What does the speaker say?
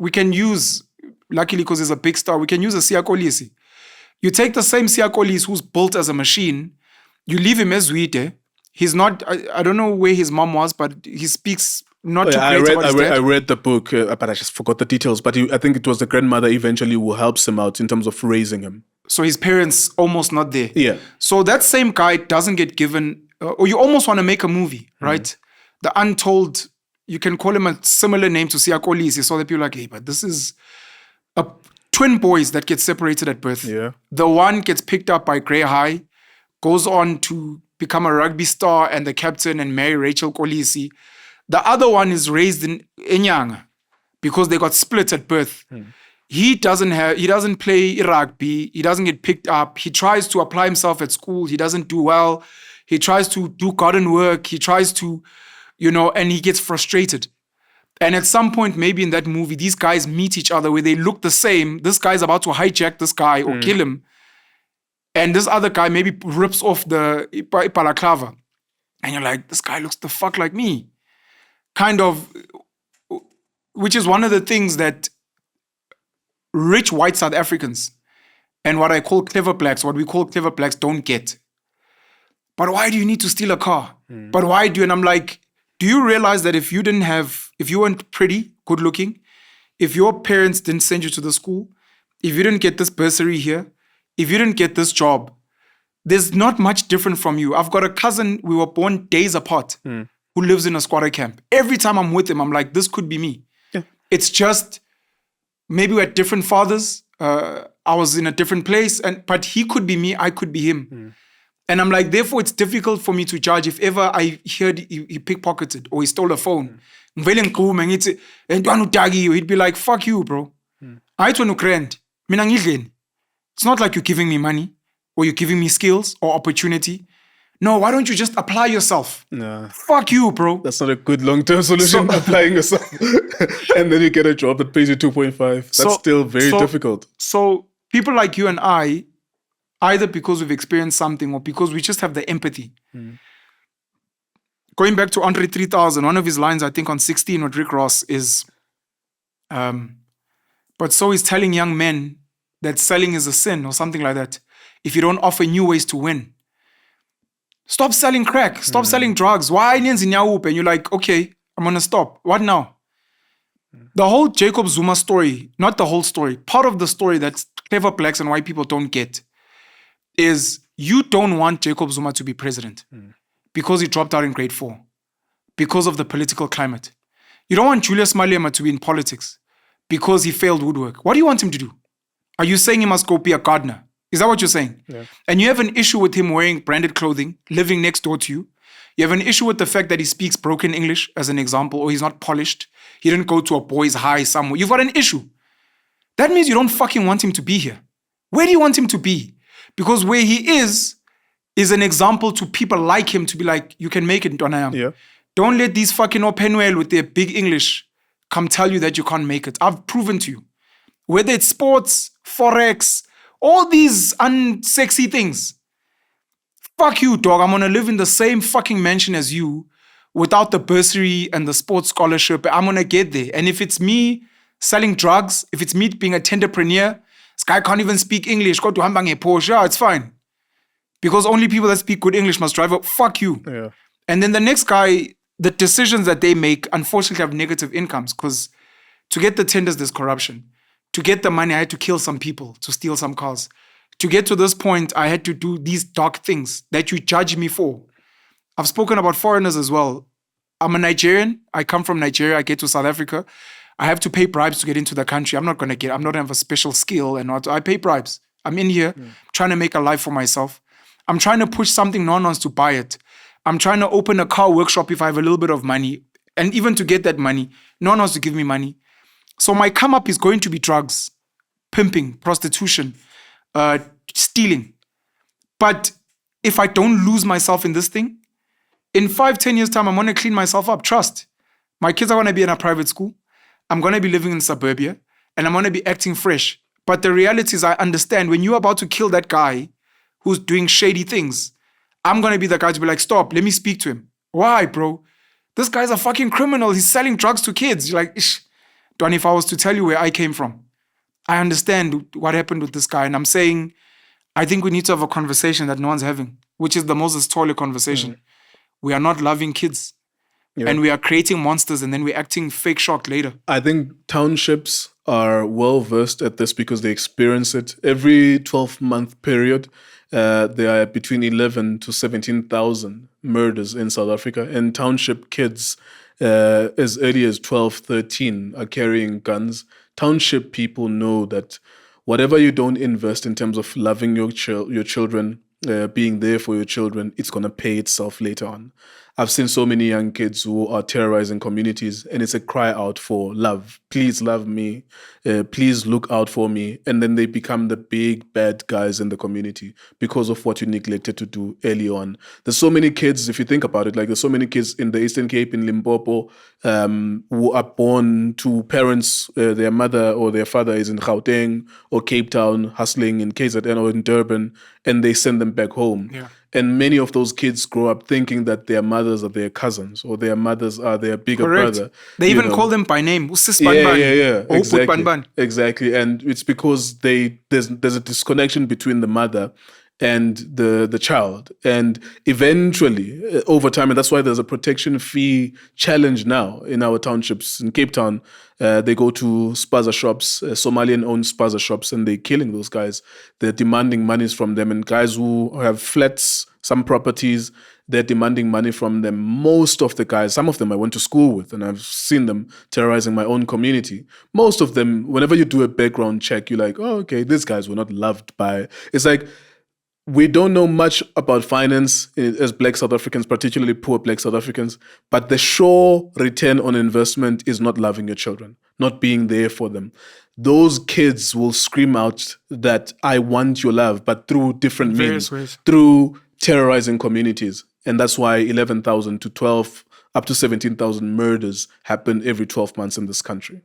we can use, luckily because he's a big star, we can use a Siya Kolisi. You take the same Siya Kolisi who's built as a machine, you leave him as Zwide. He's not, I don't know where his mom was, but he speaks not too great about his dad. I read the book, but I just forgot the details. But I think it was the grandmother eventually who helps him out in terms of raising him. So his parents almost not there. Yeah. So that same guy doesn't get given, or you almost want to make a movie, right? The Untold, you can call him a similar name to Siya Kolisi, so that people are like, hey, but this is twin boys that get separated at birth. Yeah. The one gets picked up by Grey High, goes on to become a rugby star and the captain and marry Rachel Kolisi. The other one is raised in Enyanga because they got split at birth. He doesn't play rugby. He doesn't get picked up. He tries to apply himself at school. He doesn't do well. He tries to do garden work. He tries to, and he gets frustrated. And at some point, maybe in that movie, these guys meet each other where they look the same. This guy's about to hijack this guy or kill him. And this other guy maybe rips off the balaclava. And you're like, this guy looks the fuck like me. Kind of, which is one of the things that rich white South Africans and what we call clever blacks don't get. But why do you need to steal a car? But why do you? And I'm like, do you realize that if you weren't pretty, good looking, if your parents didn't send you to the school, if you didn't get this bursary here, if you didn't get this job, there's not much different from you. I've got a cousin, we were born days apart, who lives in a squatter camp. Every time I'm with him, I'm like, this could be me. Yeah. It's just, maybe we had different fathers. I was in a different place, but he could be me, I could be him. And I'm like, therefore, it's difficult for me to judge if ever I heard he pickpocketed or he stole a phone. He'd be like, fuck you, bro. It's not like you're giving me money or you're giving me skills or opportunity. No, why don't you just apply yourself? Nah. Fuck you, bro. That's not a good long-term solution, applying yourself. And then you get a job that pays you 2.5. That's still very difficult. So people like you and I, either because we've experienced something or because we just have the empathy. Going back to Andre 3000, one of his lines, I think on 16 with Rick Ross is, but so he's telling young men that selling is a sin or something like that. If you don't offer new ways to win. Stop selling crack. Stop selling drugs. Why onions in Yaup? And you're like, okay, I'm going to stop. What now? The whole Jacob Zuma story, not the whole story, part of the story that clever blacks and white people don't get is you don't want Jacob Zuma to be president because he dropped out in grade 4, because of the political climate. You don't want Julius Malema to be in politics because he failed woodwork. What do you want him to do? Are you saying he must go be a gardener? Is that what you're saying? Yeah. And you have an issue with him wearing branded clothing, living next door to you. You have an issue with the fact that he speaks broken English, as an example, or he's not polished. He didn't go to a boys' high somewhere. You've got an issue. That means you don't fucking want him to be here. Where do you want him to be? Because where he is an example to people like him to be like, you can make it, Donayam. Yeah. Don't let these fucking Openwell with their big English come tell you that you can't make it. I've proven to you. Whether it's sports, Forex, all these unsexy things. Fuck you, dog. I'm gonna live in the same fucking mansion as you without the bursary and the sports scholarship. I'm gonna get there. And if it's me selling drugs, if it's me being a tenderpreneur, this guy can't even speak English, go to Hambang Porsche, it's fine. Because only people that speak good English must drive up. Fuck you. Yeah. And then the next guy, the decisions that they make, unfortunately, have negative incomes because to get the tenders, there's corruption. To get the money, I had to kill some people to steal some cars. To get to this point, I had to do these dark things that you judge me for. I've spoken about foreigners as well. I'm a Nigerian. I come from Nigeria. I get to South Africa. I have to pay bribes to get into the country. I'm not going to have a special skill and not. I pay bribes. I'm in here trying to make a life for myself. I'm trying to push something no one wants to buy it. I'm trying to open a car workshop if I have a little bit of money. And even to get that money, no one wants to give me money. So my come up is going to be drugs, pimping, prostitution, stealing. But if I don't lose myself in this thing, in 5-10 years time, I'm going to clean myself up. Trust. My kids are going to be in a private school. I'm going to be living in suburbia and I'm going to be acting fresh. But the reality is I understand when you're about to kill that guy who's doing shady things, I'm going to be the guy to be like, stop, let me speak to him. Why, bro? This guy's a fucking criminal. He's selling drugs to kids. You're like, ish. Don, if I was to tell you where I came from, I understand what happened with this guy. And I'm saying, I think we need to have a conversation that no one's having, which is the Moses Tole conversation. We are not loving kids. Yeah. And we are creating monsters and then we're acting fake shocked later. I think townships are well versed at this because they experience it. Every 12-month period, there are between 11 to 17,000 murders in South Africa. And township kids, as early as 12, 13, are carrying guns. Township people know that whatever you don't invest in terms of loving your children, being there for your children, it's going to pay itself later on. I've seen so many young kids who are terrorizing communities, and it's a cry out for love. Please love me. Please look out for me. And then they become the big bad guys in the community because of what you neglected to do early on. There's so many kids, if you think about it, like there's so many kids in the Eastern Cape, in Limpopo, who are born to parents, their mother or their father is in Gauteng or Cape Town, hustling in KZN or in Durban, and they send them back home. Yeah. And many of those kids grow up thinking that their mothers are their cousins or their mothers are their bigger brother. They even call them by name. Yeah. Exactly. And it's because there's a disconnection between the mother and the child. And eventually, over time, and that's why there's a protection fee challenge now in our townships. In Cape Town, they go to spaza shops, Somalian-owned spaza shops, and they're killing those guys. They're demanding monies from them. And guys who have flats, some properties, they're demanding money from them. Most of the guys, some of them I went to school with, and I've seen them terrorizing my own community. Most of them, whenever you do a background check, you're like, oh, okay, these guys were not loved by... It's like... We don't know much about finance as Black South Africans, particularly poor Black South Africans, but the sure return on investment is not loving your children, not being there for them. Those kids will scream out that I want your love, but through different means, through terrorizing communities. And that's why 11,000 to 12, up to 17,000 murders happen every 12 months in this country.